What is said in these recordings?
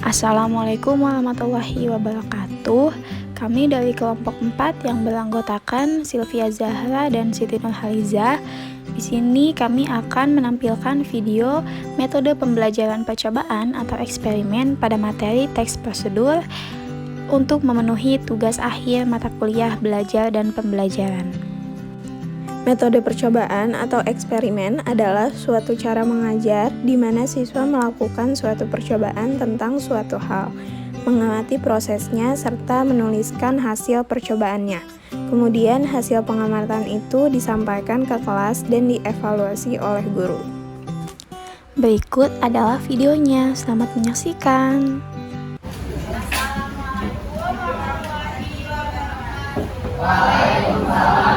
Assalamualaikum warahmatullahi wabarakatuh. Kami dari kelompok 4 yang beranggotakan Sylvia Zahra dan Siti Nurhaliza. Di sini kami akan menampilkan video metode pembelajaran percobaan atau eksperimen pada materi teks prosedur untuk memenuhi tugas akhir mata kuliah belajar dan pembelajaran. Metode percobaan atau eksperimen adalah suatu cara mengajar di mana siswa melakukan suatu percobaan tentang suatu hal, mengamati prosesnya, serta menuliskan hasil percobaannya. Kemudian hasil pengamatan itu disampaikan ke kelas dan dievaluasi oleh guru. Berikut adalah videonya, selamat menyaksikan. Waalaikumsalam.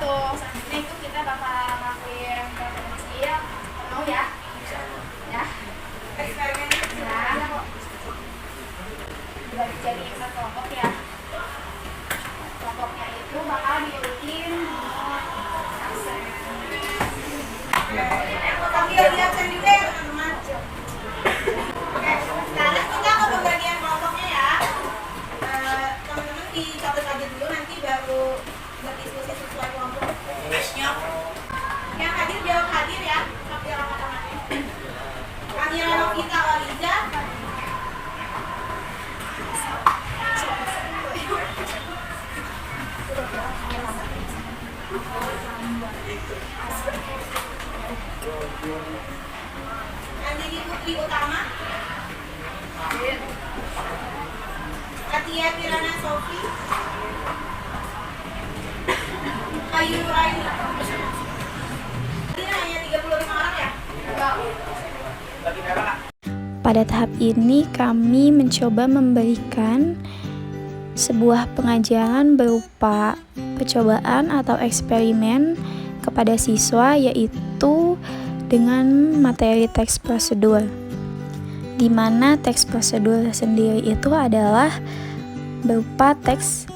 untuk selanjutnya itu kita bakal ngelakuin kelompok kecil. Mau ya? Ya. Eksperimen kecil. Dibagi jadi satu kelompok ya. Kelompoknya itu bakal diurutin absen. Di absen juga ya teman-teman. Oke, sekarang kita ke pembagian kelompoknya ya. Teman-teman dicatat aja dulu, nanti baru berdiskusi sesuai kelompok. Yang hadir jawab hadir ya, sampai ramatangannya. Kamila Novita Waliza. Andini Putri Utama. Katia Kirana Sofi. Ayu Nuraini. Ini hanya 35 orang ya? Pada tahap ini kami mencoba memberikan sebuah pengajaran berupa percobaan atau eksperimen kepada siswa, yaitu dengan materi teks prosedur, di mana teks prosedur sendiri itu adalah berupa teks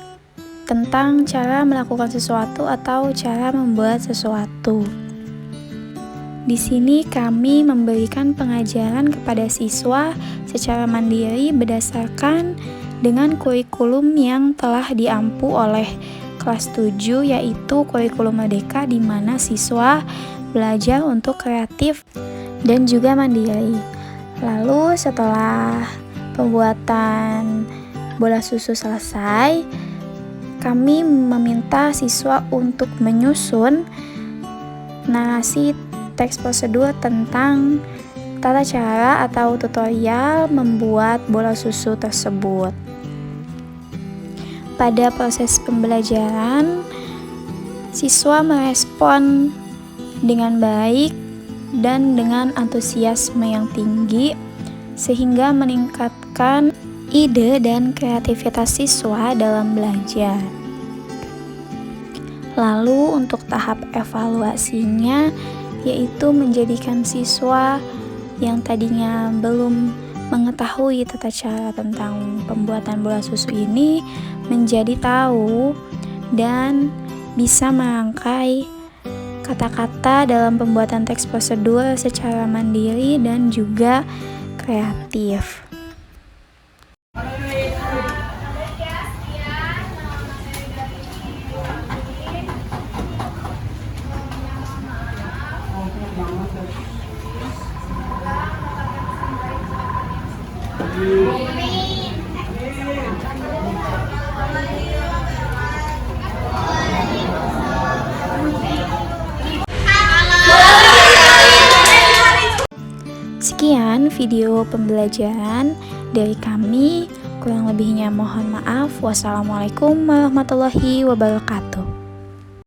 tentang cara melakukan sesuatu atau cara membuat sesuatu. Di sini kami memberikan pengajaran kepada siswa secara mandiri berdasarkan dengan kurikulum yang telah diampu oleh kelas 7, yaitu kurikulum merdeka, di mana siswa belajar untuk kreatif dan juga mandiri. Lalu setelah pembuatan bola susu selesai, kami meminta siswa untuk menyusun narasi teks prosedur tentang tata cara atau tutorial membuat bola susu tersebut. Pada proses pembelajaran, siswa merespon dengan baik dan dengan antusiasme yang tinggi, sehingga meningkatkan ide dan kreativitas siswa dalam belajar. Lalu untuk tahap evaluasinya, yaitu menjadikan siswa yang tadinya belum mengetahui tata cara tentang pembuatan bola susu ini menjadi tahu dan bisa merangkai kata-kata dalam pembuatan teks prosedur secara mandiri dan juga kreatif. Sekian video pembelajaran dari kami. Kurang lebihnya mohon maaf. Wassalamualaikum warahmatullahi wabarakatuh.